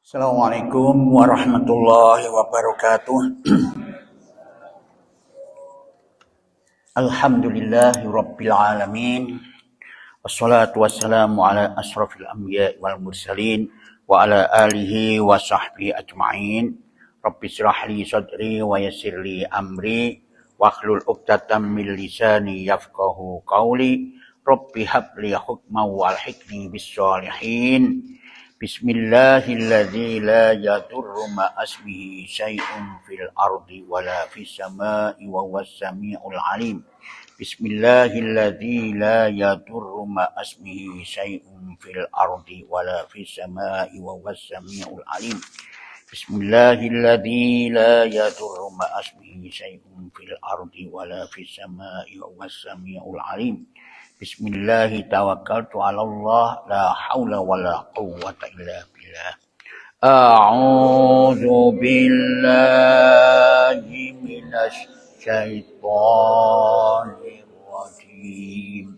Assalamualaikum warahmatullahi wabarakatuh. Alhamdulillahi rabbil alamin. Wassalatu wassalamu ala asrafil anbiya wal mursalin wa ala alihi wa sahbihi ajma'in. Rabbi shrah li sadri wa yassir li amri wahlul 'uqdatam min lisani yafqahu qawli. Rabbi habli hukman walhiqni bis sholihin. Bismillahilladzi la yadurru ma asmihi syai'un fil ardi wala fis sama'i wa huwas samiul alim. Bismillahilladzi la yadurru ma asmihi syai'un fil ardi wala fis sama'i wa huwas samiul alim. Bismillahilladzi la yadurru ma asmihi syai'un fil ardi wala fis sama'i wa huwas samiul alim. Bismillahi tawakkaltu 'ala Allah la haula wala quwwata illa billah. A'udzu billahi minasy syaithanir rajim.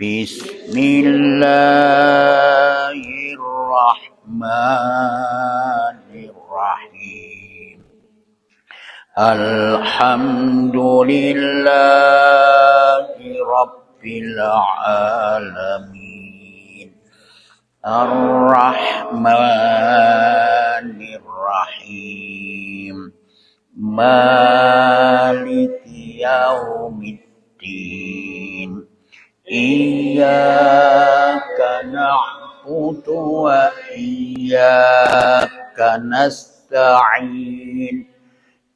Bismillahirrahmanirrahim. Alhamdulillahi rabbil alamin. Ar-Rahmanir Rahim. Maliki yaumiddin. Iyyaka na'budu wa iyyaka nasta'in.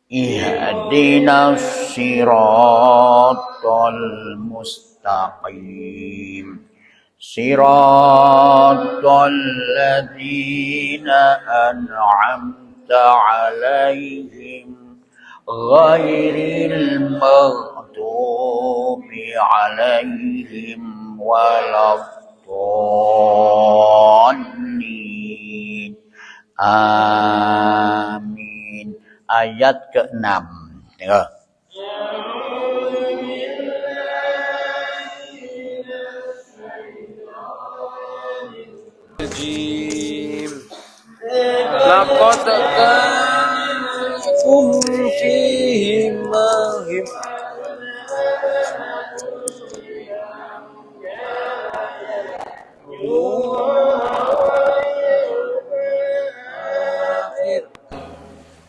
Ihdinas siratal mustaqim. Siratal ladzina an'amta 'alaihim ghairil maghdubi 'alaihim waladdallin. Amin. Ayat ke-6. Ya. Laqad kantum fihim mahim.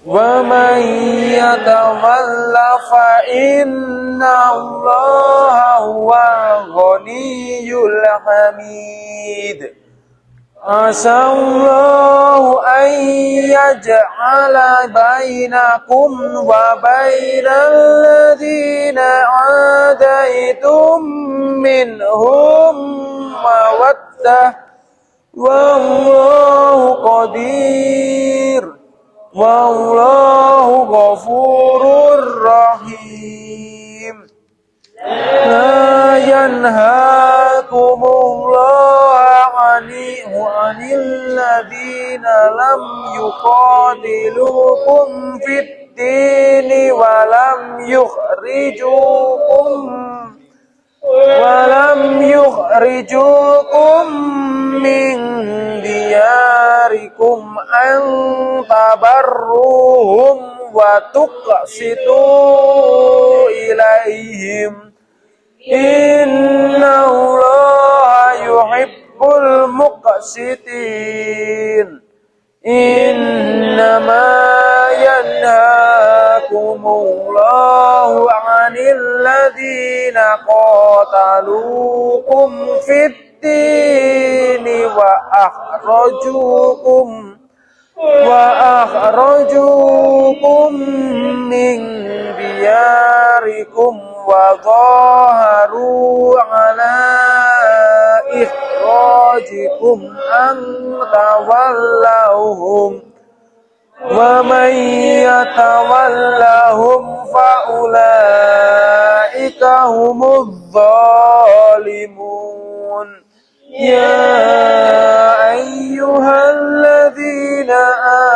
Wa man yatawalla fa inna Allaha huwal ghaniyyul hamid. Asallahu an yaj'ala bainakum wa bainal ladzina 'adaitum minhum mawaddah wallahu qadir wallahu ghafurur rahim. La yanhaakumullahu 'anil ladzina lam yuqatilukum fid dini wa lam yukhrijukum min diyarikum an tabarruhum wa tuqsitu ilaihim. Inna Allaha yuhibbul muqsitin. Innama yanhaakumullahu 'anil ladzina qataluukum fid dini wa akhrajukum min diyarikum wa zaharu 'ala ikhrajikum an tawallahum wa man yatawallahum fa ulaika humudz zalimun. Ya ayyuhalladzina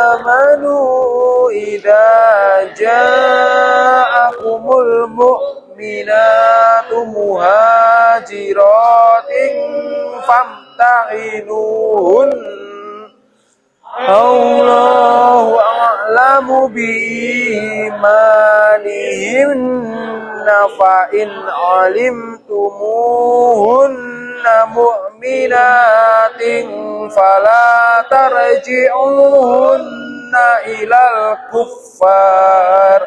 amanu idza ja'akumul mu'minatu muhajiratin famtahinuhun Allahu a'lamu biimanihinna fa in alimtumuhunna mu'minatin fala tarji'uhunna ilal kuffar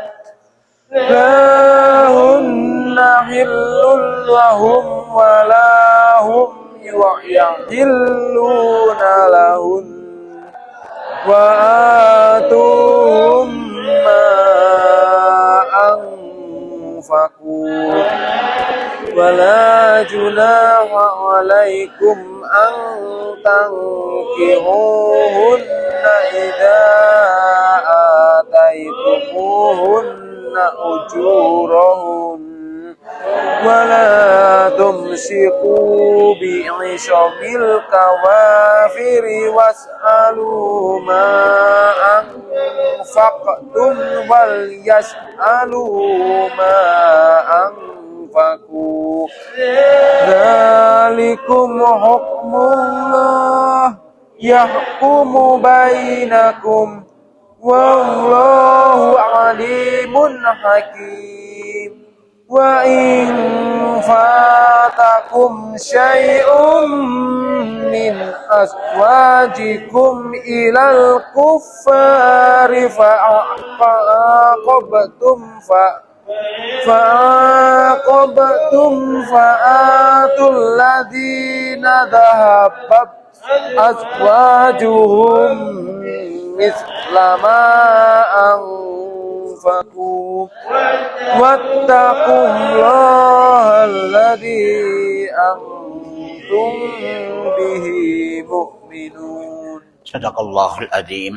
la hunna hillun lahum wa la hum yahilluna lahun wa atuhum ma anfaqu wa la junaha alaikum an tankihuhunna idza ataitumuhunna ujurahun ولا تمسكوا بعصم الكوافر واسألوا ما أنفقتم وليسألوا ما أنفقوا ذلكم حكم الله يحكم بينكم والله عليم حكيم وإن فاتكم شيء من أزواجكم إلى الكفار فعاقبتم فآتوا الذين ذهبت أزواجهم مثل ما أنفقوا واتقوا الله الذي أنتم به مؤمنون. Sadaqallahul adzim.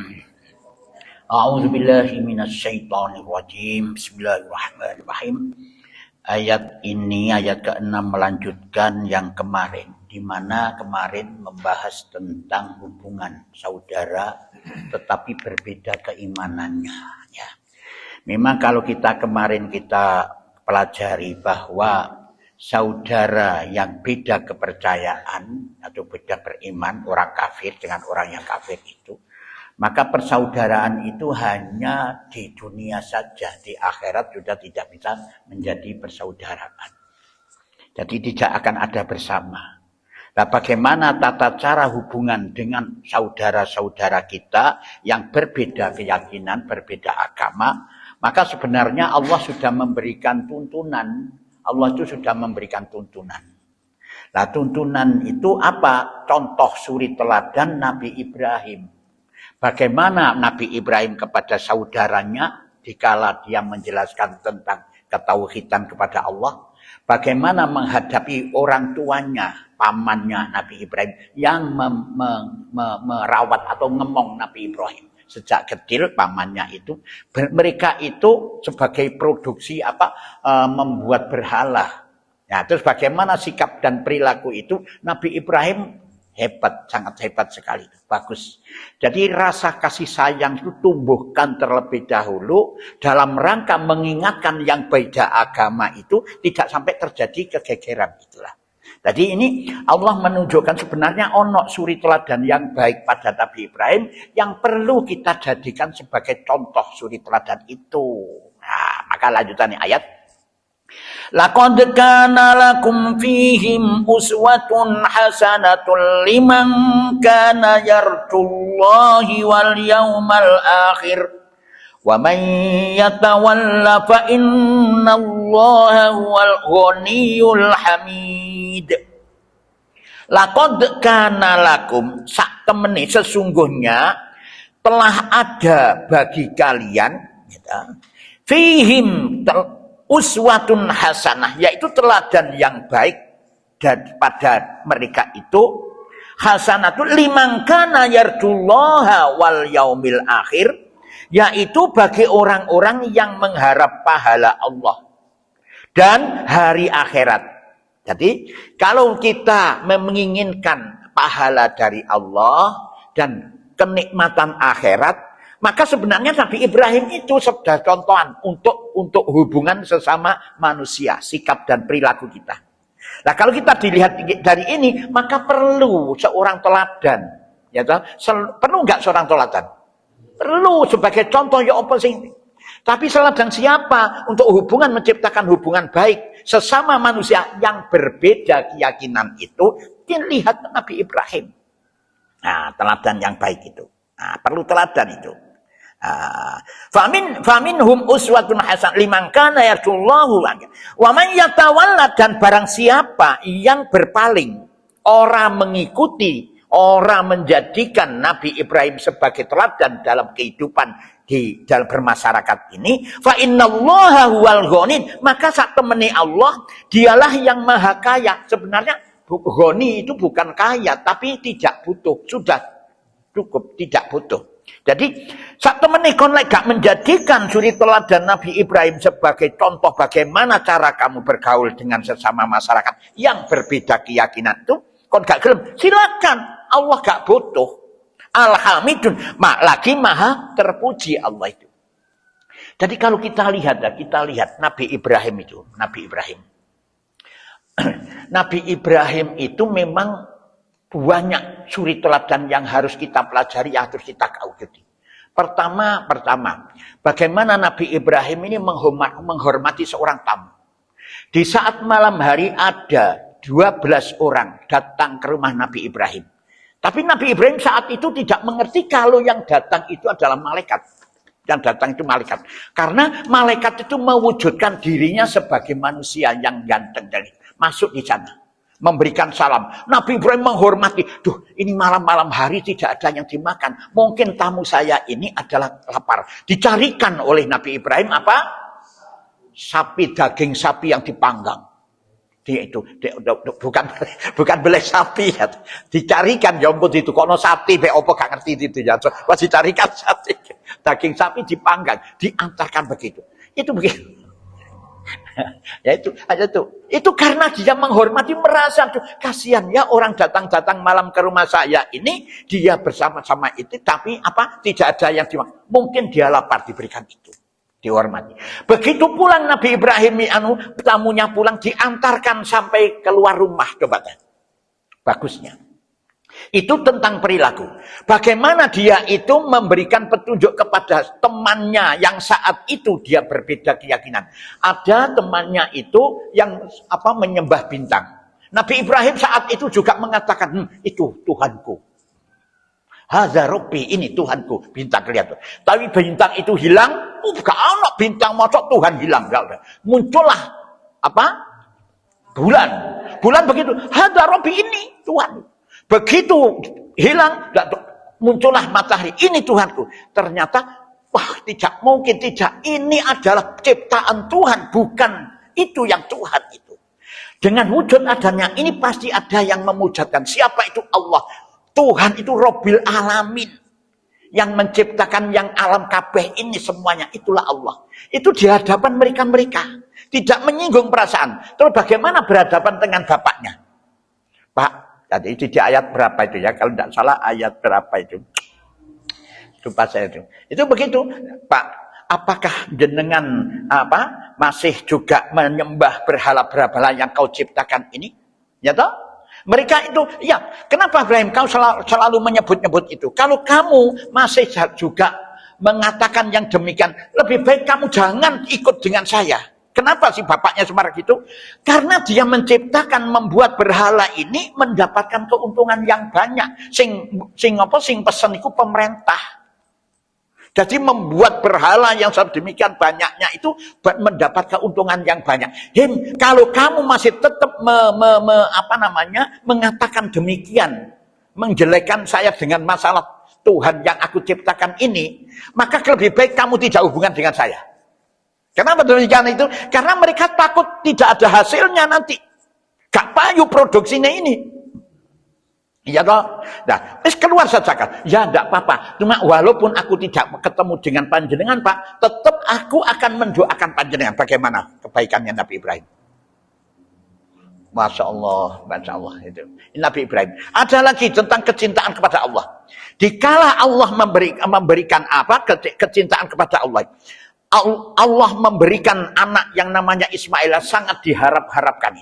A'udzu billahi minasyaitonir rajim. Bismillahirrahmanirrahim. Ayat ini ayat ke-6 melanjutkan yang kemarin, di mana kemarin membahas tentang hubungan saudara tetapi berbeda keimanannya, ya. Memang kalau kemarin kita pelajari bahwa saudara yang beda kepercayaan atau beda beriman, orang kafir dengan orang yang kafir itu, maka persaudaraan itu hanya di dunia saja, di akhirat sudah tidak bisa menjadi persaudaraan. Jadi tidak akan ada bersama. Nah, bagaimana tata cara hubungan dengan saudara-saudara kita yang berbeda keyakinan, berbeda agama, maka sebenarnya Allah sudah memberikan tuntunan. Allah itu sudah memberikan tuntunan. Nah, tuntunan itu apa? Contoh suri teladan Nabi Ibrahim. Bagaimana Nabi Ibrahim kepada saudaranya dikala dia menjelaskan tentang ketauhidan kepada Allah. Bagaimana menghadapi orang tuanya, pamannya Nabi Ibrahim yang merawat atau ngemong Nabi Ibrahim. Sejak kecil pamannya itu, mereka itu sebagai produksi membuat berhala. Ya, terus bagaimana sikap dan perilaku itu Nabi Ibrahim hebat, sangat hebat sekali, bagus. Jadi rasa kasih sayang itu tumbuhkan terlebih dahulu dalam rangka mengingatkan yang beda agama itu tidak sampai terjadi kegegeran itulah. Jadi ini Allah menunjukkan sebenarnya ono suri teladan yang baik pada Nabi Ibrahim yang perlu kita jadikan sebagai contoh suri teladan itu. Nah, maka lanjutannya ayat. Laqad kana lakum fihim uswatun hasanatun liman kana yarjullahi wal yawmal akhir wa man yatawalla fa innallaha huwal ghaniyyul hamid. Laqad kana lakum sak temene sesungguhnya telah ada bagi kalian fihim uswatun hasanah, yaitu teladan yang baik daripada mereka itu hasanatul liman kana yarjullaha wal yaumil akhir, yaitu bagi orang-orang yang mengharap pahala Allah dan hari akhirat. Jadi kalau kita menginginkan pahala dari Allah dan kenikmatan akhirat, maka sebenarnya Nabi Ibrahim itu sudah contohan untuk hubungan sesama manusia, sikap dan perilaku kita. Nah, kalau kita dilihat dari ini, maka perlu seorang teladan Ya toh? Perlu enggak seorang teladan? Perlu sebagai contoh ya apa sing. Tapi teladan siapa untuk hubungan menciptakan hubungan baik sesama manusia yang berbeda keyakinan itu? Lihat Nabi Ibrahim. Nah, teladan yang baik itu. Nah, perlu teladan itu. Faminhum uswatun hasan liman kana yarjullahu wa man yatawalla, dan barang siapa yang berpaling, orang mengikuti, orang menjadikan Nabi Ibrahim sebagai teladan dalam kehidupan di dalam bermasyarakat ini, fa innallaha huwal ghani, maka sak temene Allah dialah yang maha kaya. Sebenarnya ghani itu bukan kaya, tapi tidak butuh, sudah cukup, tidak butuh. Jadi sak temene kon lek gak menjadikan suri teladan Nabi Ibrahim sebagai contoh bagaimana cara kamu bergaul dengan sesama masyarakat yang berbeda keyakinan itu, kon gak gelem, silakan, Allah gak butuh. Alhamidun, lagi maha terpuji Allah itu. Jadi kalau kita lihat Nabi Ibrahim itu, Nabi Ibrahim itu memang banyak suri teladan yang harus kita pelajari, yang harus kita kaugeti. Pertama, bagaimana Nabi Ibrahim ini menghormati seorang tamu. Di saat malam hari ada 12 orang datang ke rumah Nabi Ibrahim. Tapi Nabi Ibrahim saat itu tidak mengerti kalau yang datang itu adalah malaikat. Yang datang itu malaikat. Karena malaikat itu mewujudkan dirinya sebagai manusia yang ganteng. Dari masuk di sana, memberikan salam. Nabi Ibrahim menghormati. Duh, ini malam-malam hari tidak ada yang dimakan. Mungkin tamu saya ini adalah lapar. Dicarikan oleh Nabi Ibrahim apa? Sapi, daging sapi yang dipanggang. Bukan belek sapi ya. Dicarikan ya ampun itu kono sate be opo gak ngerti itu ya. Pas dicarikan sate, daging sapi dipanggang, diantarkan begitu. Itu begitu. Ya itu aja tuh. Itu karena dia menghormati, merasa tuh kasihan ya orang datang-datang malam ke rumah saya ini, dia bersama-sama itu tapi apa? Tidak ada yang dimakan. Mungkin dia lapar, diberikan itu. Dihormati. Begitu pulang Nabi Ibrahim tamunya pulang, diantarkan sampai keluar rumah. Coba kan. Bagusnya. Itu tentang perilaku. Bagaimana dia itu memberikan petunjuk kepada temannya yang saat itu dia berbeda keyakinan. Ada temannya itu yang menyembah bintang. Nabi Ibrahim saat itu juga mengatakan, itu Tuhanku. Hadza Rabbi, ini Tuhanku. Bintang kelihatan. Tapi bintang itu hilang. Gak ada bintang, masa Tuhan hilang. Muncullah bulan. Bulan begitu. Hadza Rabbi, ini Tuhan. Begitu hilang, muncullah matahari. Ini Tuhanku. Ternyata, tidak mungkin, tidak. Ini adalah ciptaan Tuhan, bukan itu yang Tuhan itu. Dengan wujud adanya, ini pasti ada yang memujudkan. Siapa itu? Allah. Tuhan itu Rabbil Alamin. Yang menciptakan yang alam kabeh ini semuanya. Itulah Allah. Itu di hadapan mereka-mereka. Tidak menyinggung perasaan. Terus bagaimana berhadapan dengan bapaknya? Pak, jadi itu di ayat berapa itu ya? Kalau tidak salah ayat berapa itu? Lupa saya itu. Itu begitu. Pak, apakah jenengan masih juga menyembah berhala-berhala yang kau ciptakan ini? Ya toh? Mereka itu, ya, kenapa Ibrahim kau selalu menyebut-nyebut itu? Kalau kamu masih juga mengatakan yang demikian, lebih baik kamu jangan ikut dengan saya. Kenapa sih bapaknya semarah gitu? Karena dia menciptakan, membuat berhala ini mendapatkan keuntungan yang banyak. Sing pesen itu pemerintah. Jadi membuat berhala yang sedemikian banyaknya itu mendapat keuntungan yang banyak. Kalau kamu masih tetap mengatakan demikian, menjelekkan saya dengan masalah Tuhan yang aku ciptakan ini, maka lebih baik kamu tidak hubungan dengan saya. Kenapa demikian itu? Karena mereka takut tidak ada hasilnya nanti. Gak payu produksinya ini. Iya toh? Nah, keluar saja kan. Ya enggak apa-apa. Cuma walaupun aku tidak ketemu dengan panjenengan, Pak, tetap aku akan mendoakan panjenengan. Bagaimana kebaikannya Nabi Ibrahim? Masya Allah itu. Nabi Ibrahim. Ada lagi tentang kecintaan kepada Allah. Dikala Allah memberikan kecintaan kepada Allah. Allah memberikan anak yang namanya Ismail sangat diharap-harapkan.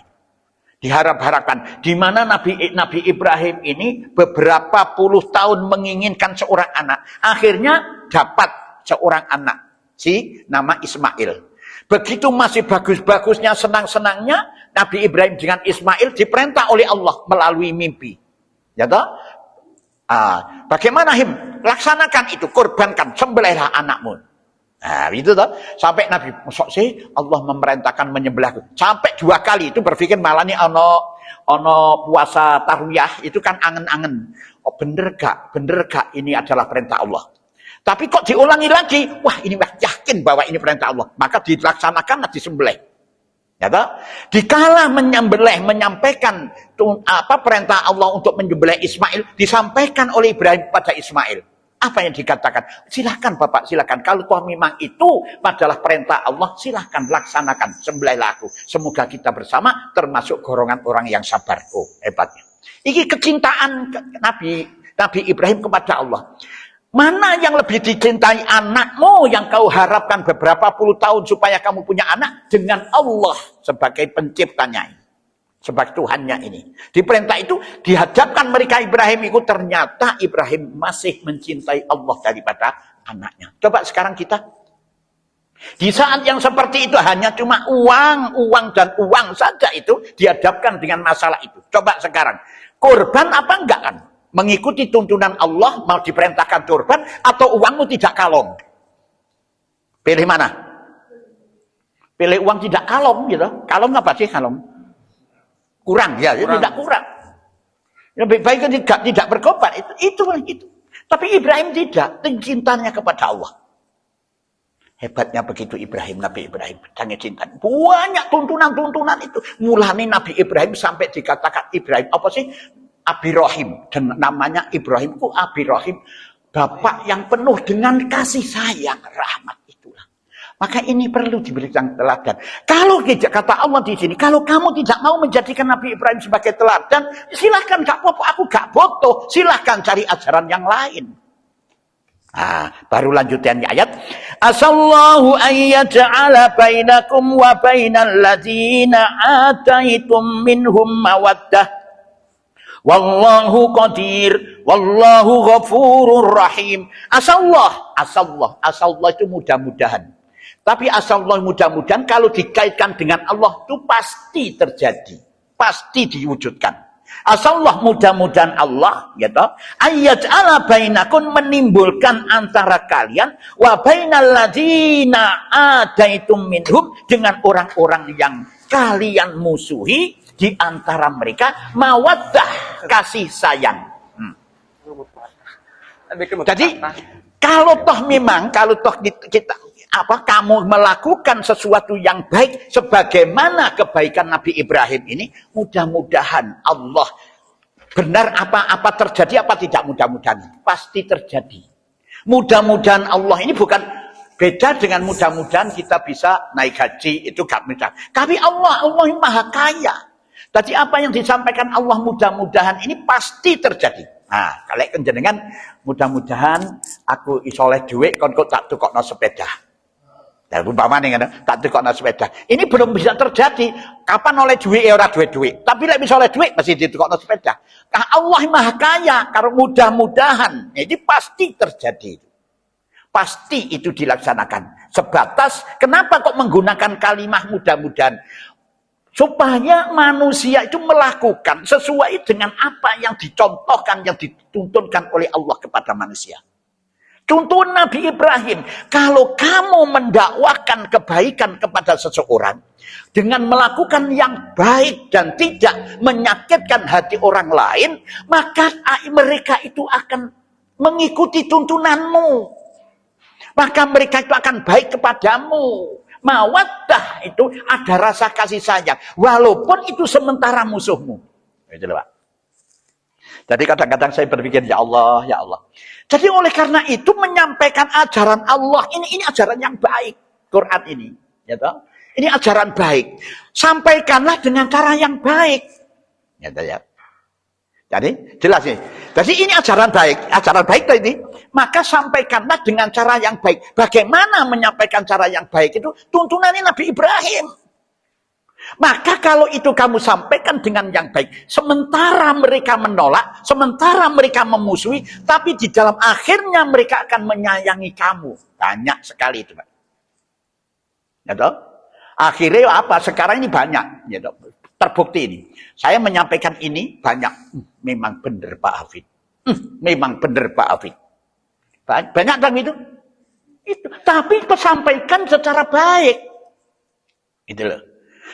Diharap-harapkan. Di mana Nabi Ibrahim ini beberapa puluh tahun menginginkan seorang anak. Akhirnya dapat seorang anak. Nama Ismail. Begitu masih bagus-bagusnya, senang-senangnya, Nabi Ibrahim dengan Ismail diperintah oleh Allah melalui mimpi. Ya toh? Bagaimana laksanakan itu, korbankan, sembelihlah anakmu. Nah, itu toh. Sampai Nabi Allah memerintahkan menyembelihku. Sampai 2 kali itu berpikir malah nih ono puasa tarwiyah itu kan angen-angen. Oh, bener gak ini adalah perintah Allah. Tapi kok diulangi lagi, wah ini yakin bahwa ini perintah Allah. Maka dilaksanakan, disembelih. Ya toh? Dikala menyampaikan perintah Allah untuk menyembelih Ismail, disampaikan oleh Ibrahim kepada Ismail. Apa yang dikatakan? Silahkan Bapak, silahkan. Kalau toh memang itu adalah perintah Allah, silahkan laksanakan, sembelihlah aku. Semoga kita bersama termasuk golongan orang yang sabar. Oh, hebatnya. Ini kecintaan Nabi Ibrahim kepada Allah. Mana yang lebih dicintai anakmu yang kau harapkan beberapa puluh tahun supaya kamu punya anak dengan Allah sebagai penciptanya, sebagai Tuhannya ini. Di perintah itu dihadapkan mereka Ibrahim itu, ternyata Ibrahim masih mencintai Allah daripada anaknya. Coba sekarang kita di saat yang seperti itu hanya cuma uang dan uang saja itu dihadapkan dengan masalah itu. Coba sekarang korban apa enggak kan? Mengikuti tuntunan Allah, mau diperintahkan korban atau uangmu tidak kalong? Pilih mana? Pilih uang tidak kalong gitu. Kalong apa sih kalong? Kurang ya, tidak kurang. Lebih baik tidak berkorban. Itu. Tapi Ibrahim tidak, cintanya kepada Allah. Hebatnya begitu Nabi Ibrahim. Sangat cinta. Banyak tuntunan itu. Mulai Nabi Ibrahim sampai dikatakan Ibrahim apa sih? Abi Rohim, dan namanya Ibrahim ku Abi Rohim, bapak yang penuh dengan kasih sayang, rahmat itulah. Maka ini perlu diberikan teladan. Kalau kata Allah di sini, kalau kamu tidak mau menjadikan Nabi Ibrahim sebagai teladan, silahkan gak apa-apa, aku gak butuh, silahkan cari ajaran yang lain. Baru lanjutannya ayat. Asallahu ayyaj'ala bainakum wa bainal ladzina ataitum minhum mawaddah. Wallahu qadir, wallahu ghafurur rahim. Asallah itu mudah-mudahan. Tapi asallah mudah-mudahan kalau dikaitkan dengan Allah itu pasti terjadi, pasti diwujudkan. Asallah mudah-mudahan Allah, gitu. Ayyaj'ala bainakum, menimbulkan antara kalian wa bainal ladzina ataitum minhum, dengan orang-orang yang kalian musuhi, di antara mereka mawaddah, kasih sayang. Jadi kalau toh kita kamu melakukan sesuatu yang baik sebagaimana kebaikan Nabi Ibrahim ini, mudah-mudahan Allah benar. Apa terjadi apa tidak, mudah-mudahan pasti terjadi. Mudah-mudahan Allah ini bukan beda dengan mudah-mudahan kita bisa naik haji, itu gak mudah. Tapi Allah Maha Kaya. Tadi apa yang disampaikan Allah mudah-mudahan ini pasti terjadi. Kalau kenjenengan mudah-mudahan aku isoleh duit kon kok tak tukokno sepeda. Dan umpamane ngono, tak tukokno sepeda. Ini belum bisa terjadi. Kapan oleh duit ora duit-duit. Tapi lek bisa oleh duit mesti ditukokno sepeda. Allah Maha Kaya, karo mudah-mudahan. Ini pasti terjadi. Pasti itu dilaksanakan. Sebatas kenapa kok menggunakan kalimat mudah-mudahan? Supaya manusia itu melakukan sesuai dengan apa yang dicontohkan, yang dituntunkan oleh Allah kepada manusia. Contoh Nabi Ibrahim, kalau kamu mendakwakan kebaikan kepada seseorang dengan melakukan yang baik dan tidak menyakitkan hati orang lain, maka mereka itu akan mengikuti tuntunanmu. Maka mereka itu akan baik kepadamu. Mawaddah itu ada rasa kasih sayang, walaupun itu sementara musuhmu. Itu loh, Pak. Jadi kadang-kadang saya berpikir, ya Allah. Jadi oleh karena itu menyampaikan ajaran Allah ini ajaran yang baik, Quran ini, ya toh? Ini ajaran baik. Sampaikanlah dengan cara yang baik, ya toh ya. Jadi jelas nih. Jadi ini ajaran baik tadi. Maka sampaikanlah dengan cara yang baik. Bagaimana menyampaikan cara yang baik itu? Tuntunannya Nabi Ibrahim. Maka kalau itu kamu sampaikan dengan yang baik, sementara mereka menolak, sementara mereka memusuhi, tapi di dalam akhirnya mereka akan menyayangi kamu. Banyak sekali itu, Pak. Ya toh? Akhirnya apa? Sekarang ini banyak, ya toh? Terbukti ini. Saya menyampaikan ini banyak. Memang benar Pak Hafid. Memang benar Pak Hafid. Banyak kan itu? Itu. Tapi sampaikan secara baik. Itu loh.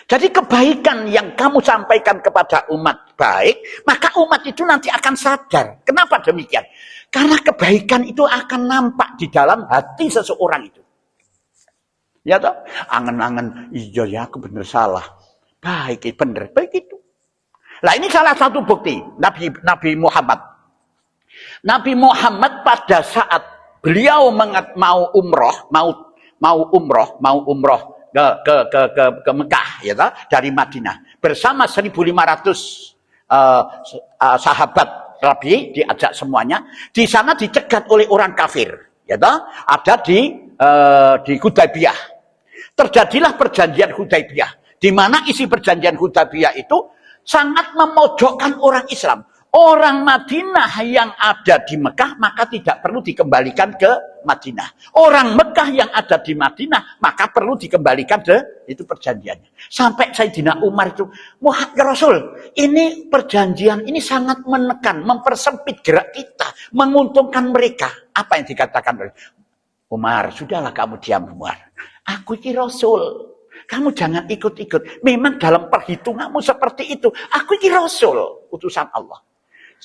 Jadi kebaikan yang kamu sampaikan kepada umat baik, maka umat itu nanti akan sadar. Kenapa demikian? Karena kebaikan itu akan nampak di dalam hati seseorang itu. Ya toh? Angen-angen, iya ya aku bener salah. Baik, bener, baik itu. Nah ini salah satu bukti Nabi Muhammad. Nabi Muhammad pada saat beliau mau umroh ke Mekah, ya toh, dari Madinah bersama 1.500 sahabat Nabi, diajak semuanya. Di sana dicegat oleh orang kafir, ya toh, ada di Hudaybiyah. Terjadilah perjanjian Hudaybiyah, di mana isi perjanjian Hudaybiyah itu sangat memojokkan orang Islam. Orang Madinah yang ada di Mekah maka tidak perlu dikembalikan ke Madinah. Orang Mekah yang ada di Madinah maka perlu dikembalikan ke itu perjanjiannya. Sampai Sayyidina Umar itu, Muhammad Rasul, ini perjanjian ini sangat menekan, mempersempit gerak kita, menguntungkan mereka. Apa yang dikatakan oleh Umar? Sudahlah kamu diam, Umar. Aku ini Rasul. Kamu jangan ikut-ikut. Memang dalam perhitunganmu seperti itu. Aku ini Rasul, utusan Allah.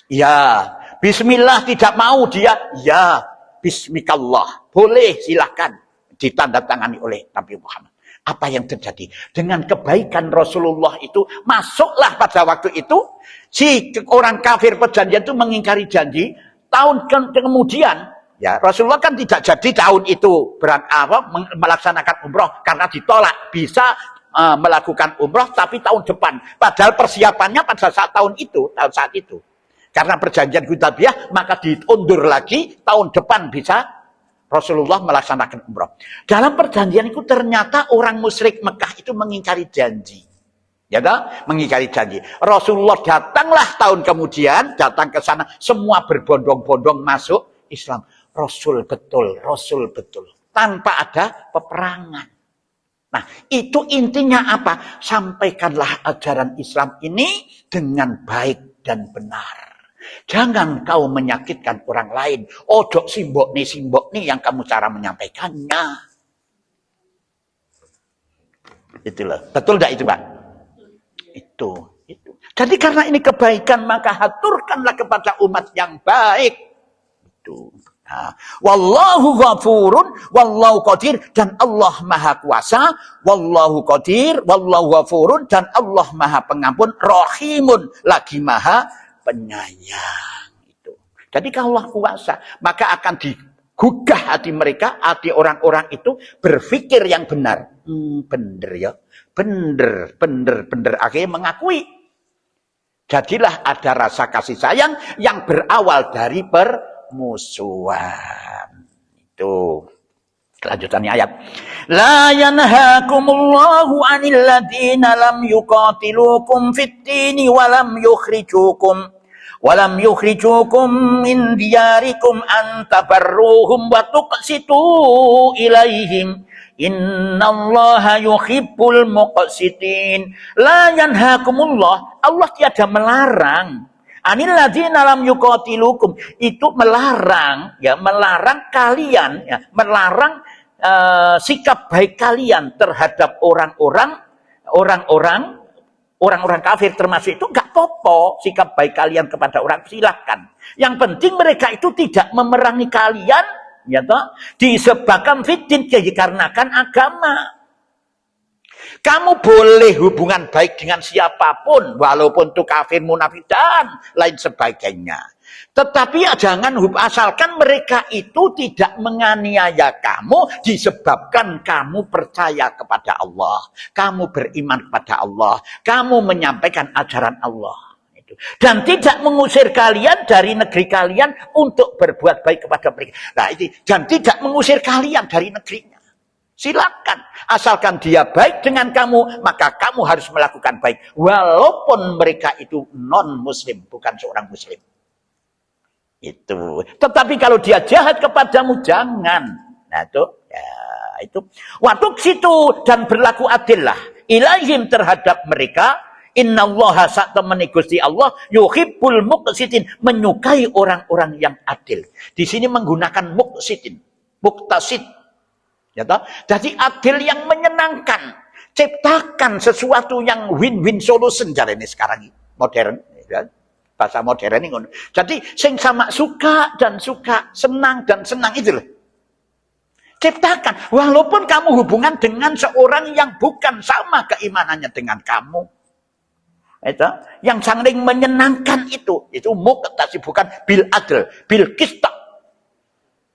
Ya, bismillah tidak mau dia. Ya, bismikallah. Boleh, silakan. Ditandatangani oleh Nabi Muhammad. Apa yang terjadi? Dengan kebaikan Rasulullah itu, masuklah pada waktu itu, si orang kafir perjanjian itu mengingkari janji. Tahun kemudian, ya Rasulullah kan tidak jadi tahun itu melaksanakan umroh karena ditolak. Bisa melakukan umroh tapi tahun depan. Padahal persiapannya pada saat tahun saat itu. Karena perjanjian Hudaybiyah maka diundur lagi, tahun depan bisa Rasulullah melaksanakan umroh. Dalam perjanjian itu ternyata orang musyrik Mekah itu mengingkari janji. Ya toh? Mengingkari janji. Rasulullah datanglah tahun kemudian, datang ke sana, semua berbondong-bondong masuk Islam. Rasul betul. Tanpa ada peperangan. Nah, itu intinya apa? Sampaikanlah ajaran Islam ini dengan baik dan benar. Jangan kau menyakitkan orang lain. Ojo simbok nih yang kamu cara menyampaikannya. Itulah. Betul tidak itu, Pak? Itu. Jadi karena ini kebaikan, maka haturkanlah kepada umat yang baik. Itu. Nah, wallahu ghafurun, wallahu qadir, dan Allah maha kuasa. Wallahu qadir, wallahu ghafurun, dan Allah maha pengampun. Rahimun, lagi maha penyayang. Itu. Jadi kalau Allah kuasa, maka akan digugah hati mereka, hati orang-orang itu berpikir yang benar. Bener ya, bener. Akhirnya mengakui. Jadilah ada rasa kasih sayang yang berawal dari permusuhan. Itu. Kelanjutannya ayat. La yanhaakumullahu 'anil ladzina lam yuqatilukum fid-dini wa lam yukhrijukum min diyarikum an tabarruhum wa tuqsitu ilaihim. Innallaha yuhibbul muqsitin. La yanhaakumullah, Allah tiada melarang. Anil ladzina lam yuqatilukum, itu melarang kalian, melarang sikap baik kalian terhadap orang-orang kafir, termasuk itu enggak apa-apa sikap baik kalian kepada orang, silakan. Yang penting mereka itu tidak memerangi kalian, ya toh, disebabkan fitin, dikarenakan agama. Kamu boleh hubungan baik dengan siapapun, walaupun itu kafir, munafik, dan lain sebagainya. Tetapi jangan asalkan mereka itu tidak menganiaya kamu disebabkan kamu percaya kepada Allah, kamu beriman kepada Allah, kamu menyampaikan ajaran Allah. Dan tidak mengusir kalian dari negeri kalian untuk berbuat baik kepada mereka. Nah, dan tidak mengusir kalian dari negerinya. Silakan. Asalkan dia baik dengan kamu, maka kamu harus melakukan baik. Walaupun mereka itu non-muslim, bukan seorang muslim. Itu. Tetapi kalau dia jahat kepadamu, jangan. Nah itu, ya itu. Waktu situ dan berlaku adillah. Ilaihim terhadap mereka. Innallaha sa'tamani Gusti Allah yuhibbul muqsitin, menyukai orang-orang yang adil. Di sini menggunakan muqsitin, muqtasid. Ya toh? Jadi adil yang menyenangkan. Ciptakan sesuatu yang win-win solution cara ini sekarang modern, ya. Bahasa modern ini. Jadi sing sama suka dan suka, senang dan senang itu loh. Ciptakan walaupun kamu hubungan dengan seorang yang bukan sama keimanannya dengan kamu. Itu yang saling menyenangkan itu muqtasi, bukan bil adl, bil qisṭ.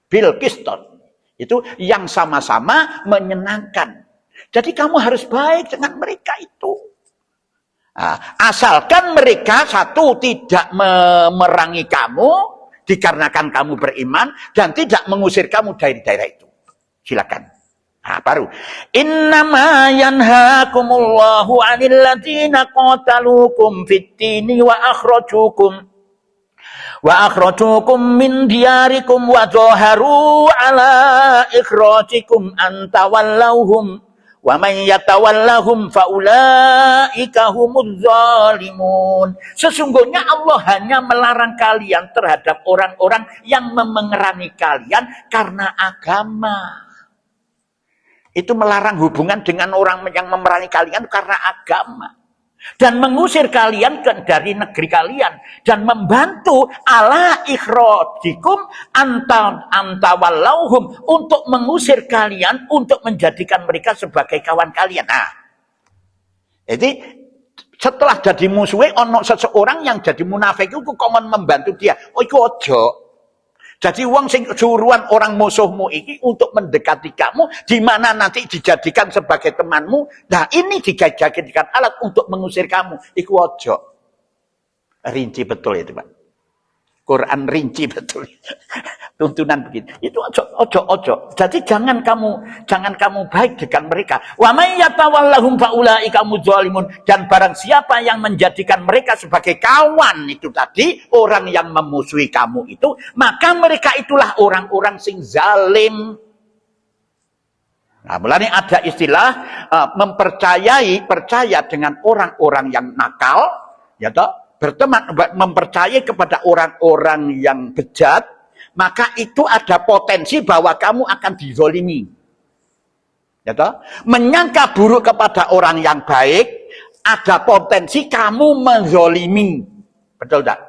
Bil qisṭ. Itu yang sama-sama menyenangkan. Jadi kamu harus baik dengan mereka itu. Nah, asalkan mereka satu tidak memerangi kamu dikarenakan kamu beriman dan tidak mengusir kamu dari daerah itu. Silakan. Nah, baru innama yanhaakumullahu 'anil ladzina qataluukum fid-dini wa akhrajukum min diyarikum wa dhaharu 'ala ikhrajikum an tawallahum wa man yatawallahum faulaika humudz zalimun. Sesungguhnya Allah hanya melarang kalian terhadap orang-orang yang memerangi kalian karena agama. Itu melarang hubungan dengan orang yang memerangi kalian karena agama. Dan mengusir kalian dari negeri kalian. Dan membantu ala ikhrajikum antawallauhum, untuk mengusir kalian, untuk menjadikan mereka sebagai kawan kalian. Nah, jadi setelah jadi musuhnya, ono seseorang yang jadi munafik itu kongon membantu dia. Oh, itu ojo. Jadi wong sing suruhan orang musuhmu ini untuk mendekati kamu, di mana nanti dijadikan sebagai temanmu. Nah, ini dijadikan alat untuk mengusir kamu. Iku ojo. Rinci betul itu, Pak. Quran rinci betul. Tuntunan begitu. Itu ojo. Jadi jangan kamu baik dengan mereka. Wa may yatawallahum faulaika mudzalimun. Dan barang siapa yang menjadikan mereka sebagai kawan itu tadi, orang yang memusuhi kamu itu, maka mereka itulah orang-orang sing zalim. Nah, mulanya ada istilah percaya dengan orang-orang yang nakal, ya toh? Berteman, mempercayai kepada orang-orang yang bejat, maka itu ada potensi bahwa kamu akan dizolimi. Ya toh? Menyangka buruk kepada orang yang baik, ada potensi kamu menzolimi. Betul tak?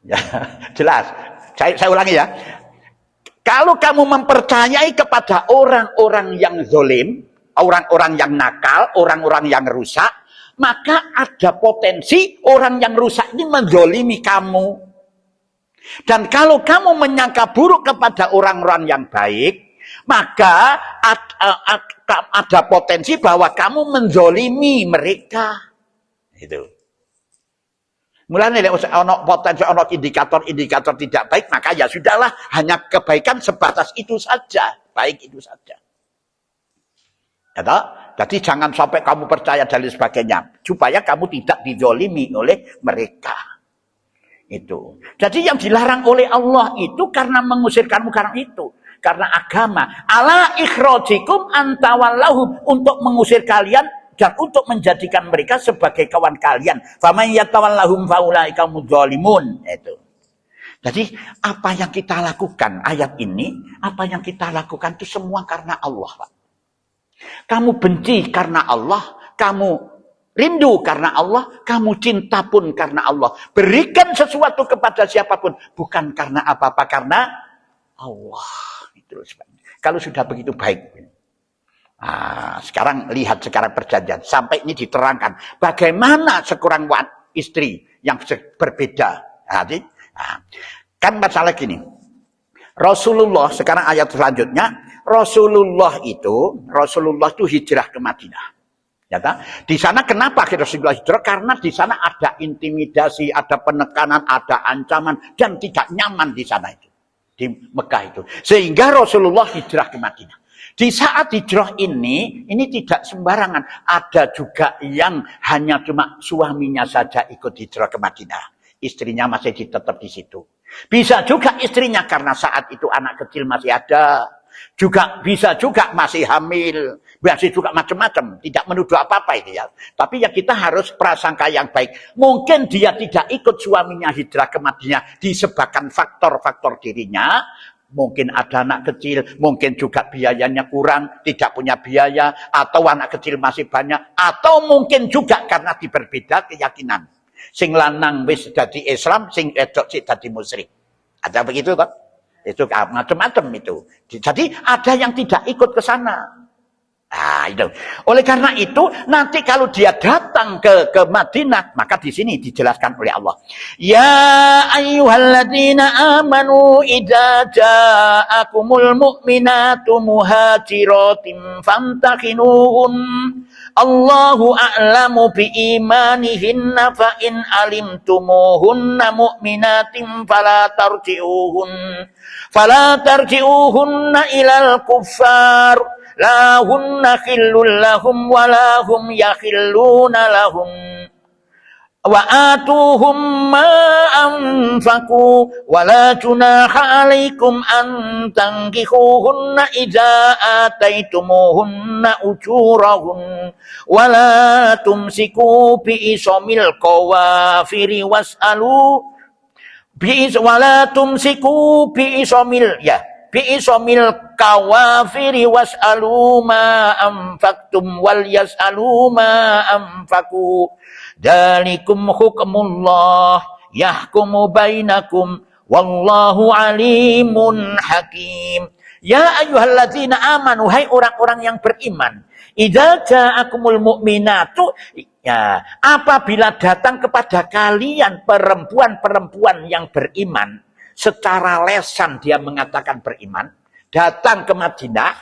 Ya, jelas. Saya ulangi ya. Kalau kamu mempercayai kepada orang-orang yang zolim, orang-orang yang nakal, orang-orang yang rusak, maka ada potensi orang yang rusak ini menzolimi kamu. Dan kalau kamu menyangka buruk kepada orang-orang yang baik, maka ada potensi bahwa kamu menzolimi mereka. Itu. Mulanya ono potensi, ono indikator tidak baik, maka ya sudahlah, hanya kebaikan sebatas itu saja, baik itu saja. Ya toh? Jadi jangan sampai kamu percaya dan lain sebagainya, supaya kamu tidak dizolimi oleh mereka. Itu. Jadi yang dilarang oleh Allah itu karena mengusir kamu karena itu, karena agama. Ala ikhrajikum antawallahum, untuk mengusir kalian dan untuk menjadikan mereka sebagai kawan kalian. Faman yatawallahum faulaika mudzalimun. Itu. Jadi apa yang kita lakukan ayat ini, apa yang kita lakukan itu semua karena Allah, Pak. Kamu benci karena Allah, kamu rindu karena Allah, kamu cinta pun karena Allah. Berikan sesuatu kepada siapapun, bukan karena apa-apa, karena Allah. Itu kalau sudah begitu baik. Nah, sekarang lihat sekarang perjanjian. Sampai ini diterangkan bagaimana sekurang istri yang berbeda. Kan masalah gini. Rasulullah, sekarang ayat selanjutnya, Rasulullah itu hijrah ke Madinah. Ya kan? Di sana kenapa Rasulullah hijrah? Karena di sana ada intimidasi, ada penekanan, ada ancaman, dan tidak nyaman di sana itu. di Mekah itu. Sehingga Rasulullah hijrah ke Madinah. Di saat hijrah ini tidak sembarangan. Ada juga yang hanya cuma suaminya saja ikut hijrah ke Madinah. Istrinya masih tetap di situ. Bisa juga istrinya karena saat itu anak kecil masih ada. Juga bisa juga masih hamil. Masih juga macam-macam. Tidak menuduh apa-apa itu ya. Tapi ya kita harus prasangka yang baik. Mungkin dia tidak ikut suaminya hijrah ke Madinah disebabkan faktor-faktor dirinya. Mungkin ada anak kecil, mungkin juga biayanya kurang, tidak punya biaya, atau anak kecil masih banyak, atau mungkin juga karena berbeda keyakinan. Sing lanang wis dadi Islam, sing wedok sik dadi musyrik. Ada begitu kan? Itu macam-macam itu. Jadi ada yang tidak ikut ke sana. Nah, itu. Oleh karena itu, nanti kalau dia datang ke Madinah, maka di sini dijelaskan oleh Allah. Ya ayyuhalladzina amanu idza ja'akumul mu'minatu muhajiratin famtakhinuhun. Allahu a'lamu bi imanihinna fa in alimtumuhunna mu'minatin fala tarji'uhunna ilal kuffar. La hunna khillul lahum wa la hum yakhilluna lahum wa atuhum ma anfaqu wa la junaha alaikum an tankihuhunna idza ataitumuhunna ujurahun wa la tumsiku bi ismil qawafiri was'alu bi wala tumsiku bi ismil bi'isomil kawafiri was'alu ma anfaqtum wal yas'alu ma anfaqu dalikum hukmullah yahkumu bainakum wallahu alimun hakim. Ya ayyuhalladzina amanu, hai orang-orang yang beriman, idza ja'akumul mu'minatu, ya, apabila datang kepada kalian perempuan-perempuan yang beriman, secara lesan dia mengatakan beriman, datang ke Madinah,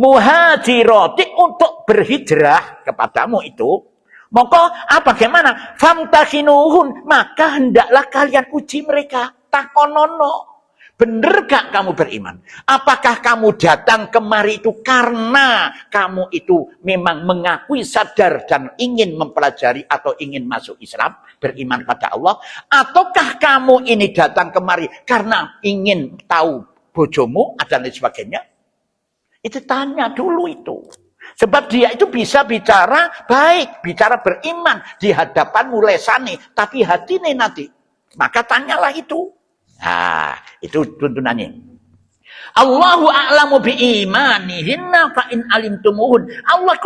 muhajirati untuk berhijrah kepadamu itu, maka bagaimana? Famtakhinuhun, maka hendaklah kalian uji mereka. Takonono, benar gak kamu beriman? Apakah kamu datang kemari itu karena kamu itu memang mengakui sadar dan ingin mempelajari atau ingin masuk Islam, beriman pada Allah, ataukah kamu ini datang kemari karena ingin tahu bojomu dan lain sebagainya? Itu tanya dulu itu. Sebab dia itu bisa bicara baik, bicara beriman di hadapanmu lesani, tapi hatine nanti. Maka tanyalah itu. Nah, itu tuntunannya. Allahu a'lamu bi imanihinna fa in alimtumuhun. Allah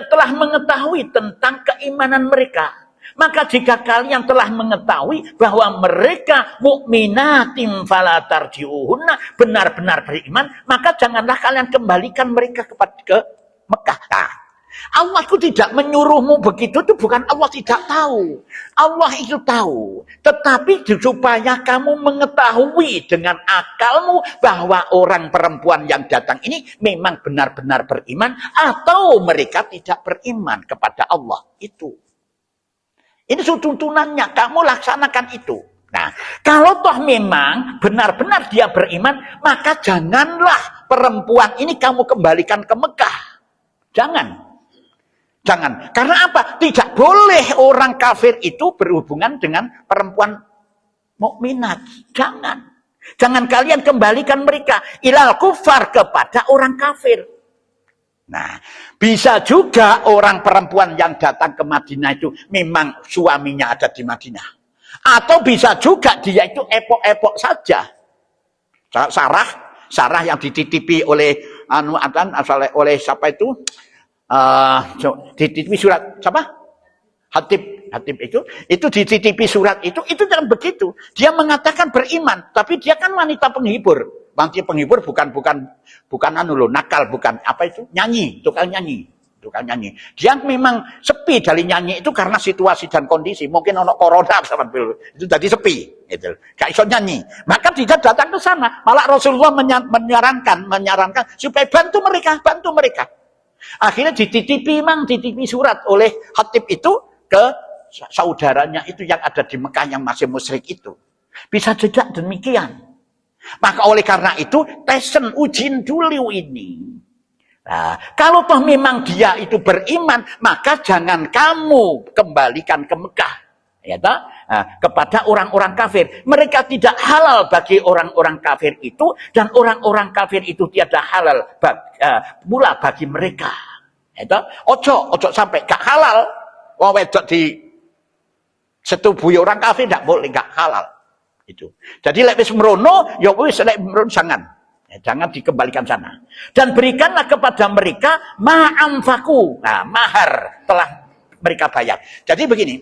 telah mengetahui tentang keimanan mereka. Maka jika kalian telah mengetahui bahwa mereka mukminatin fala tarji'uhunna, benar-benar beriman, maka janganlah kalian kembalikan mereka ke Mekah. Nah, Allah itu tidak menyuruhmu begitu, itu bukan Allah tidak tahu. Allah itu tahu. Tetapi supaya kamu mengetahui dengan akalmu bahwa orang perempuan yang datang ini memang benar-benar beriman atau mereka tidak beriman kepada Allah. Itu. Ini tuntunannya, kamu laksanakan itu. Nah, kalau toh memang benar-benar dia beriman, maka janganlah perempuan ini kamu kembalikan ke Mekah. Jangan. Karena apa? Tidak boleh orang kafir itu berhubungan dengan perempuan mukminat. Jangan kalian kembalikan mereka ilal kufar, kepada orang kafir. Nah, bisa juga orang perempuan yang datang ke Madinah itu memang suaminya ada di Madinah. Atau bisa juga dia itu epok-epok saja. Sarah yang dititipi oleh oleh siapa itu? Dititipi surat siapa? Hatib itu dititipi surat itu jangan begitu. Dia mengatakan beriman, tapi dia kan wanita penghibur. Wanita penghibur bukan nakal, bukan apa itu, tukang nyanyi. Dia memang sepi dari nyanyi itu karena situasi dan kondisi. Mungkin ono corona sama itu tadi sepi, gitu. Gak iso nyanyi. Maka dia datang ke sana. Malah Rasulullah menyarankan supaya bantu mereka. Akhirnya dititipi surat oleh Hatib itu ke saudaranya itu yang ada di Mekah yang masih musyrik itu. Bisa juga demikian. Maka oleh karena itu, tesen ujin dulu ini. Nah, kalau toh memang dia itu beriman, maka jangan kamu kembalikan ke Mekah. Ya toh? Nah, kepada orang-orang kafir. Mereka tidak halal bagi orang-orang kafir itu, dan orang-orang kafir itu tiada halal pula bagi mereka. Ya toh? Ojo sampai gak halal. Wong wedok di setubui orang kafir tidak boleh, gak halal. Itu. Jadi lek wis merono, ya wis lek merono jangan. Jangan dikembalikan sana. Dan berikanlah kepada mereka ma'amfaku. Nah, mahar telah mereka bayar. Jadi begini.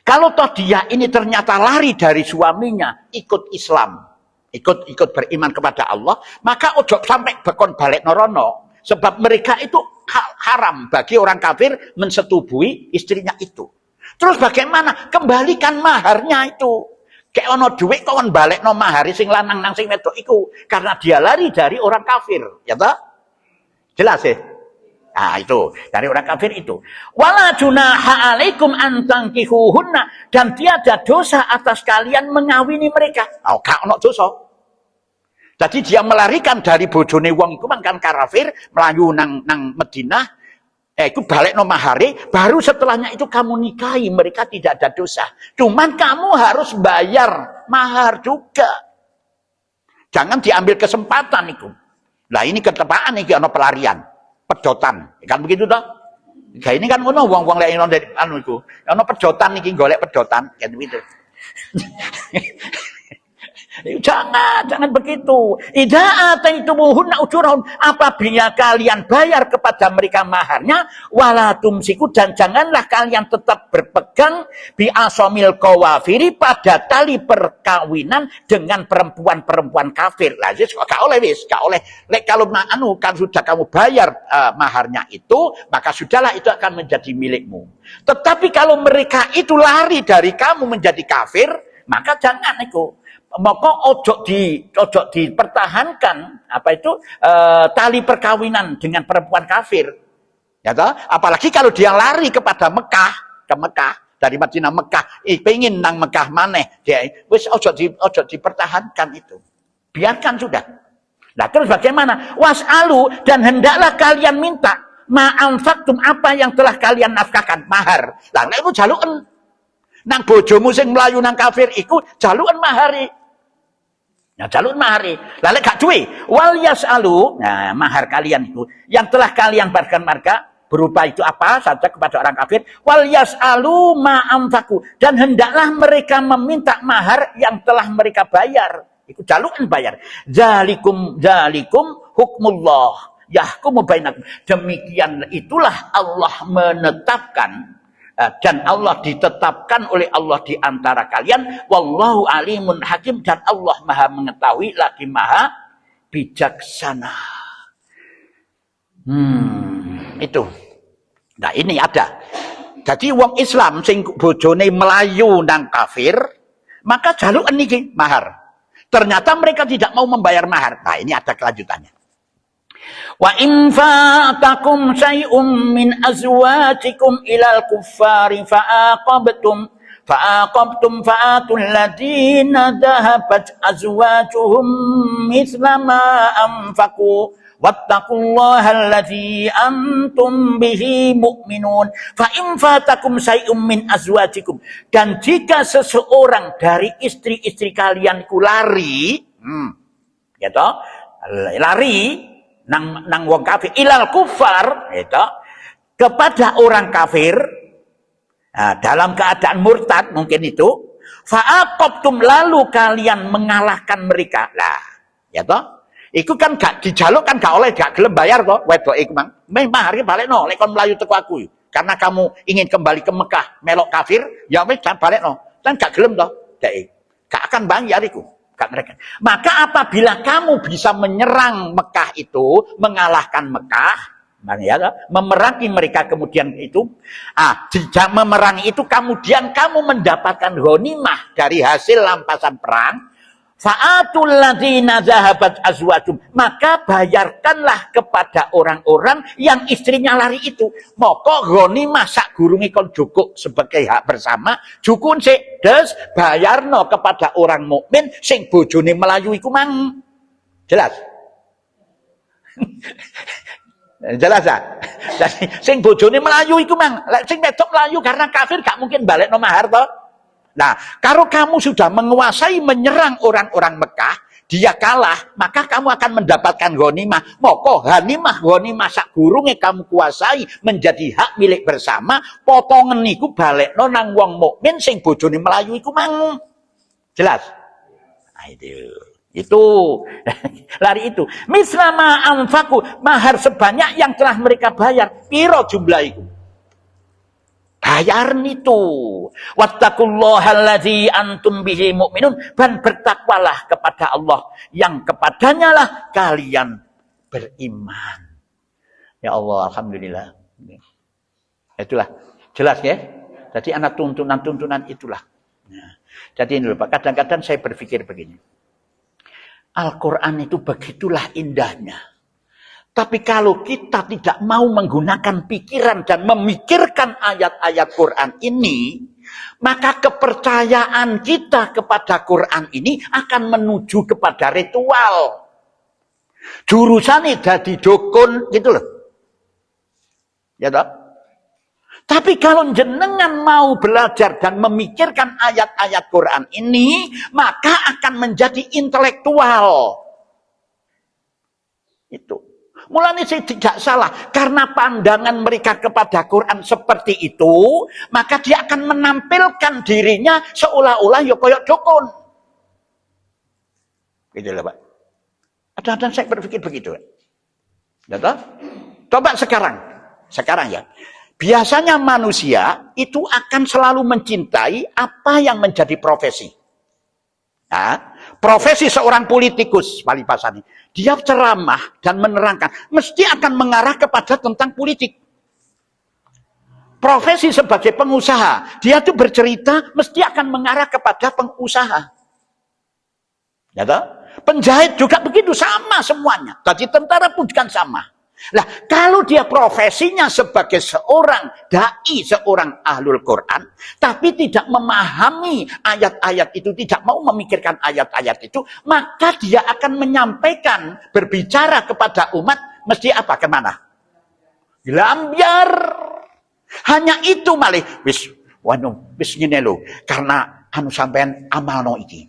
Kalau toh dia ini ternyata lari dari suaminya, ikut Islam, ikut beriman kepada Allah, maka ojo sampai bekon balik norono. Sebab mereka itu haram bagi orang kafir mensetubui istrinya itu. Terus bagaimana? Kembalikan maharnya itu. Kayak ono duit kok balik no mahari sing lanang nang sing wedok iku karena dia lari dari orang kafir, ya toh? Jelas ya? Nah, itu dari orang kafir itu. Wala junaha alaikum an tankihuhunna, dan tiada dosa atas kalian mengawini mereka. Oh, gak ono dosa. Jadi dia melarikan dari bojone wong iku kan kafir, melayu nang Madinah. Itu balik no mahari, baru setelahnya itu kamu nikahi, mereka tidak ada dosa. Cuman kamu harus bayar mahar juga. Jangan diambil kesempatan itu. Nah ini ketepaan ini ono pelarian, pedotan, kan begitu toh? Kayak ini kan ono wong-wong lek anu iku. Ono pedotan iki golek pedotan, kan begitu. Jangan begitu. Idza ataitumuhunna ujurahun, apabila kalian bayar kepada mereka maharnya, wala tumsiku, dan janganlah kalian tetap berpegang bi asomil kawafiri, pada tali perkawinan dengan perempuan-perempuan kafir. Lah wis gak oleh. Lek kalau kan sudah kamu bayar maharnya itu, maka sudahlah itu akan menjadi milikmu. Tetapi kalau mereka itu lari dari kamu menjadi kafir, maka jangan itu. Maka ojo dipertahankan tali perkawinan dengan perempuan kafir, ya toh? Apalagi kalau dia lari kepada ke Mekah dari Madinah Mekah, pengen nang Mekah maneh, dia wis ojo dipertahankan itu, biarkan sudah. Nah terus bagaimana? Was'alu, dan hendaklah kalian minta ma'amfaktum, apa yang telah kalian nafkahkan, mahar. Lah nek iku jaluken nang bojomu sing mlayu nang kafir iku jaluken mahari. Nah, jalur mahari. Lalu gak duwe. Wal yas'alu, nah, mahar kalian itu yang telah kalian berikan marga berupa itu apa saja kepada orang kafir. Wal yas'alu ma'amfaku, dan hendaklah mereka meminta mahar yang telah mereka bayar. Itu jalukan bayar. Zalikum hukmullah yahkumu bainakum. Demikian itulah Allah menetapkan, dan Allah ditetapkan oleh Allah di antara kalian. Wallahu alimun hakim, dan Allah maha mengetahui lagi maha bijaksana. Itu. Nah ini ada. Jadi wong Islam sing bojone melayu nang kafir, maka jalukan niki mahar. Ternyata mereka tidak mau membayar mahar. Nah ini ada kelanjutannya. Wa in fa'atakum syai'um min azwajikum ilal kuffari fa'aqabtum fa'atul ladina dhahabat azwajuhum mithla ma anfaqu wattaqullaha alladzi antum bihi mu'minun. Fa in fa'atakum syai'um min azwajikum, dan jika seseorang dari istri-istri kalian ku lari, ya toh, lari nang wong kafir ilal kufar, itu kepada orang kafir, nah, dalam keadaan murtad mungkin itu, fa'aqabtum, lalu kalian mengalahkan mereka. Lah ya toh, iku kan gak dijaluk, kan gak oleh, gak gelem bayar toh wedok iku mang mahar balekno lek kon mlayu teko aku, karena kamu ingin kembali ke Mekah melok kafir, ya wis balekno, kan gak gelem toh, gak akan bayar iku. Mereka. Maka apabila kamu bisa menyerang Mekah itu, mengalahkan Mekah, memerangi mereka kemudian itu, memerangi itu kemudian kamu mendapatkan ghanimah dari hasil rampasan perang, Fa'atul ladzina zahabat azwajum, maka bayarkanlah kepada orang-orang yang istrinya lari itu. Moko ghanimah sak gurunge kon jukuk sebagai hak bersama, jukun sik des bayarno kepada orang mukmin sing bojone melayu iku mang. Jelas? Jelas ya? Jadi sing bojone melayu iku mang, sing wedok melayu karena kafir gak mungkin balekno mahar toh. Nah, kalau kamu sudah menguasai menyerang orang-orang Mekah, dia kalah, maka kamu akan mendapatkan ghanimah. Moko ghanimah sak gurunge kamu kuasai menjadi hak milik bersama, potongan niku balekno nang wong mukmin sing bojone melayu iku mang. Jelas? Nah, itu lari itu. Mislama anfaku, mahar sebanyak yang telah mereka bayar. Piro jumlah itu? Bayar itu. Wattaqullahallazi antum bihi mu'minun, dan bertakwalah kepada Allah yang kepadanya lah kalian beriman. Ya Allah, alhamdulillah. Itulah jelas ya. Jadi anak tuntunan itulah. Nah, jadi ini loh Pak, kadang-kadang saya berpikir begini. Al-Quran itu begitulah indahnya. Tapi kalau kita tidak mau menggunakan pikiran dan memikirkan ayat-ayat Quran ini, maka kepercayaan kita kepada Quran ini akan menuju kepada ritual. Jurusannya jadi dukun gitu loh. Ya toh? Tapi kalau jenengan mau belajar dan memikirkan ayat-ayat Quran ini, maka akan menjadi intelektual. Itu. Mulanya saya tidak salah, karena pandangan mereka kepada Quran seperti itu, maka dia akan menampilkan dirinya seolah-olah ya koyok dukun. Gitu lah Pak. Kadang-kadang saya berpikir begitu. Ya toh? Coba sekarang ya. Biasanya manusia itu akan selalu mencintai apa yang menjadi profesi. Nah, profesi seorang politikus, Wali Pasani, dia ceramah dan menerangkan, mesti akan mengarah kepada tentang politik. Profesi sebagai pengusaha, dia tuh bercerita, mesti akan mengarah kepada pengusaha. Ya toh? Penjahit juga begitu, sama semuanya. Tadi tentara pun juga sama. Nah, kalau dia profesinya sebagai seorang dai, seorang ahlul Quran, tapi tidak memahami ayat-ayat itu, tidak mau memikirkan ayat-ayat itu, maka dia akan menyampaikan, berbicara kepada umat, mesti apa? Kemana? Lambiar. Hanya itu malih. Wis ngene lho, karena anu sampean amalno iki.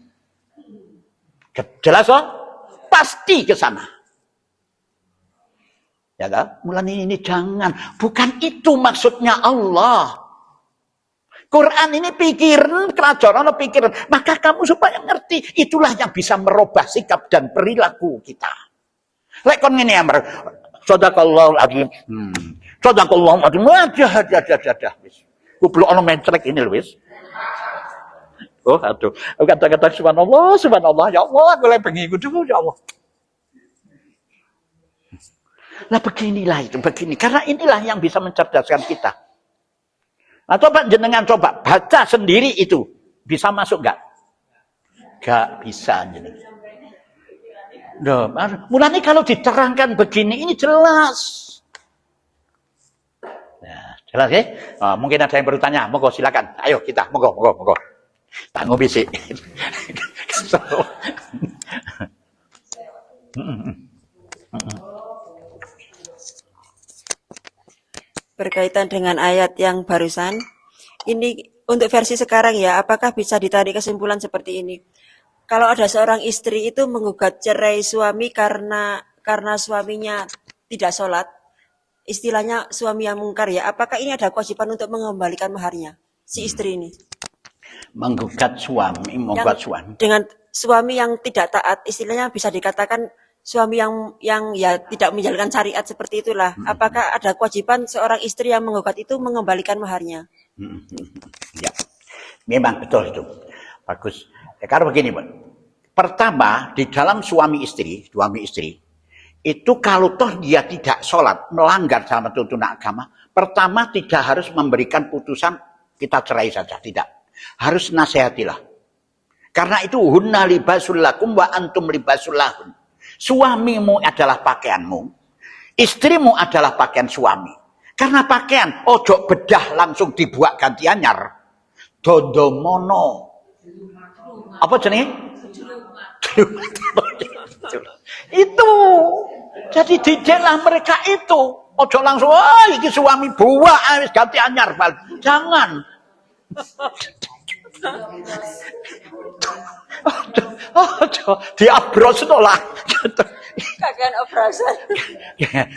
Jelas toh? Pasti ke sana. Ya kan? Mulanya ini jangan. Bukan itu maksudnya Allah. Quran ini pikiran, kelajaran pikiran. Maka kamu supaya ngerti. Itulah yang bisa merubah sikap dan perilaku kita. Lek kon ngene amr. Sadaqallahul azim. Sadaqallahul azim. Aja. Wis. Kublok ana mencrek ini lho wis. Oh, aduh. Kata-kata subhanallah, ya Allah, aku lagi bengi kudu ya Allah. Nah beginilah itu, begini. Karena inilah yang bisa mencerdaskan kita. Nah coba jenengan baca sendiri itu. Bisa masuk enggak? Enggak bisa. Nah, mulanya kalau diterangkan begini, ini jelas. Nah, jelas ya? Oh, mungkin ada yang bertanya, monggo silakan. Ayo kita, monggo. Tak ngopi sih. Berkaitan dengan ayat yang barusan, ini untuk versi sekarang ya, apakah bisa ditarik kesimpulan seperti ini? Kalau ada seorang istri itu menggugat cerai suami karena suaminya tidak sholat, istilahnya suami yang mungkar ya, apakah ini ada kewajiban untuk mengembalikan maharnya si istri ini? Menggugat suami. Dengan suami yang tidak taat, istilahnya bisa dikatakan suami yang ya tidak menjalankan syariat seperti itulah. Apakah ada kewajiban seorang istri yang menggugat itu mengembalikan maharnya? Ya, memang betul itu. Bagus. Ya, karena begini, Pak. Pertama, di dalam suami istri, itu kalau toh dia tidak sholat, melanggar sama tuntunan agama, pertama tidak harus memberikan putusan kita cerai saja, tidak. Harus nasihatilah. Karena itu hunna libasul lakum wa antum libasul lahun. Suamimu adalah pakaianmu, istrimu adalah pakaian suami. Karena pakaian ojo bedah langsung dibuat ganti anyar. Dondomono. Apa jenenge? Itu. Jadi didiklah mereka itu. Ojo langsung, iki suami buah wis ganti anyar. Jangan. Ojo diabros lah. Kagan operasi.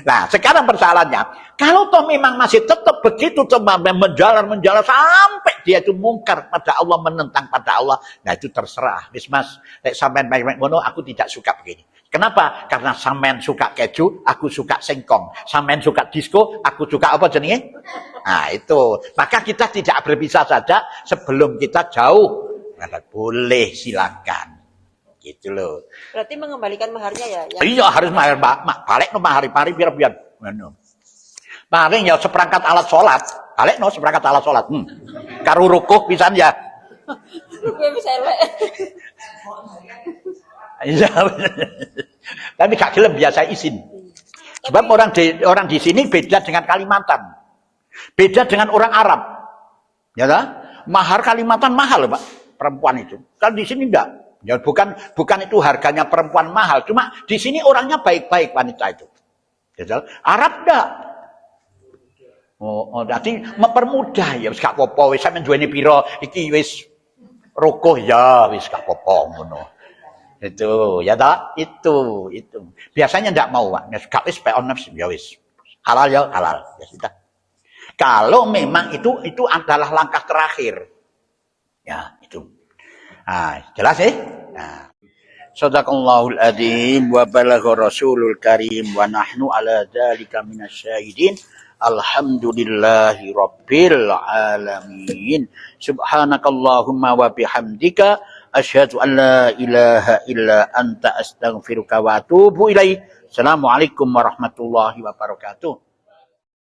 Nah, sekarang persoalannya, kalau toh memang masih tetap begitu coba menjalar sampai dia itu mungkar pada Allah, menentang pada Allah, nah itu terserah. Mas, sampean baik-baik ngono, aku tidak suka begini. Kenapa? Karena sampean suka keju, aku suka singkong. Sampean suka disco, aku suka apa jenenge? Nah, itu. Maka kita tidak berpisah saja sebelum kita jauh. Nah, boleh, silakan. Gitu loh. Berarti mengembalikan maharnya ya? Iya, harus mahar, balik no mahar pari biar paling ya seperangkat alat sholat, balik no seperangkat alat sholat. Karo rukuh pisan ya. Gue bisa elek. Iya. Tapi gak gelem biasa izin. Sebab orang di sini beda dengan Kalimantan. Beda dengan orang Arab. Ya kan? Mahar Kalimantan mahal, Pak, perempuan itu. Kalau di sini enggak. Ya bukan itu harganya perempuan mahal, cuma di sini orangnya baik-baik wanita itu. Ya, Arab enggak. Jadi mempermudah ya wis gak apa-apa, wis sampeyan duweni pira iki wis rukuh ya wis gak apa-apa ngono. Itu ya tak? Itu. Biasanya enggak mau, Pak. Gak wis peon nafs ya wis. Halal ya halal. Ya sudah. Kalau memang itu adalah langkah terakhir. Ya, itu. Nah, jelas ya? Nah. Shadaqallahul adzim wa balagha rasulul karim wa nahnu ala dzalika minasyahidin. Alhamdulillahi rabbil alamin. Subhanakallahumma wa bihamdika asyhadu an la ilaha illa anta astaghfiruka wa atubu ilaik. Assalamualaikum warahmatullahi wabarakatuh.